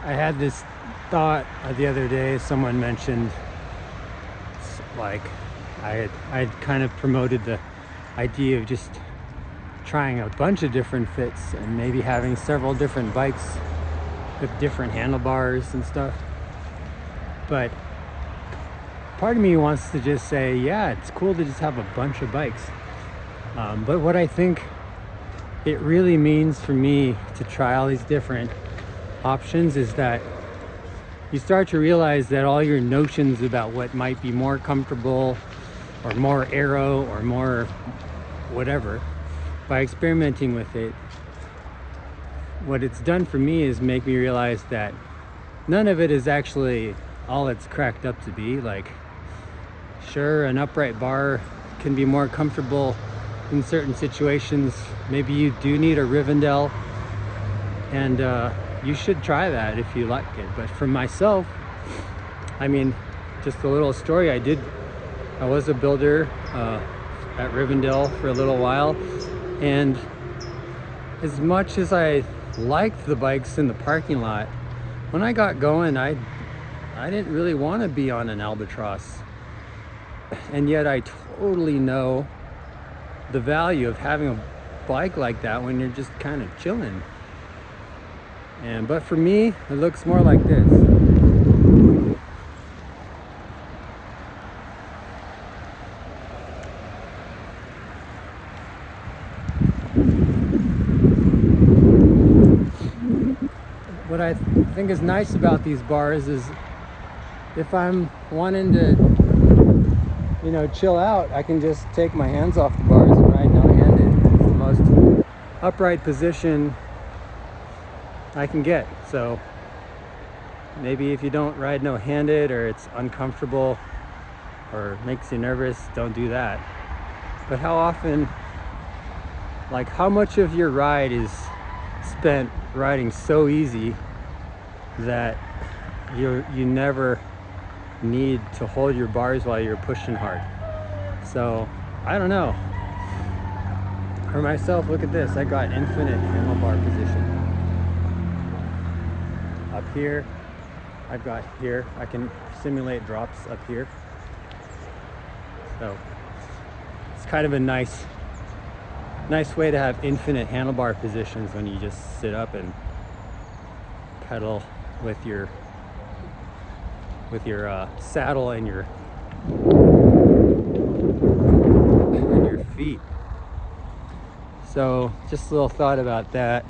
I had this thought the other day. Someone mentioned, like, I had kind of promoted the idea of just trying a bunch of different fits and maybe having several different bikes with different handlebars and stuff. But part of me wants to just say, yeah, it's cool to just have a bunch of bikes. But what I think it really means for me to try all these different options is that you start to realize that all your notions about what might be more comfortable or more aero or more whatever, by experimenting with it, what it's done for me is make me realize that none of it is actually all it's cracked up to be. Like, sure, an upright bar can be more comfortable in certain situations. Maybe you do need a Rivendell, and you should try that if you like it. But for myself, I mean, just a little story. I was a builder at Rivendell for a little while, and as much as I liked the bikes in the parking lot, when I got going, I didn't really want to be on an Albatross. And yet I totally know the value of having a bike like that when you're just kind of chilling. But for me, it looks more like this. What I think is nice about these bars is if I'm wanting to, chill out, I can just take my hands off the bars and ride no-handed. It's the most upright position I can get. So maybe if you don't ride no-handed, or it's uncomfortable or makes you nervous, don't do that. But how often, like, how much of your ride is spent riding so easy that you never need to hold your bars while you're pushing hard? So I don't know. For myself, look at this. I got infinite handlebar position. Up here, I've got here. I can simulate drops up here. So it's kind of a nice way to have infinite handlebar positions when you just sit up and pedal with your saddle and your feet. So just a little thought about that.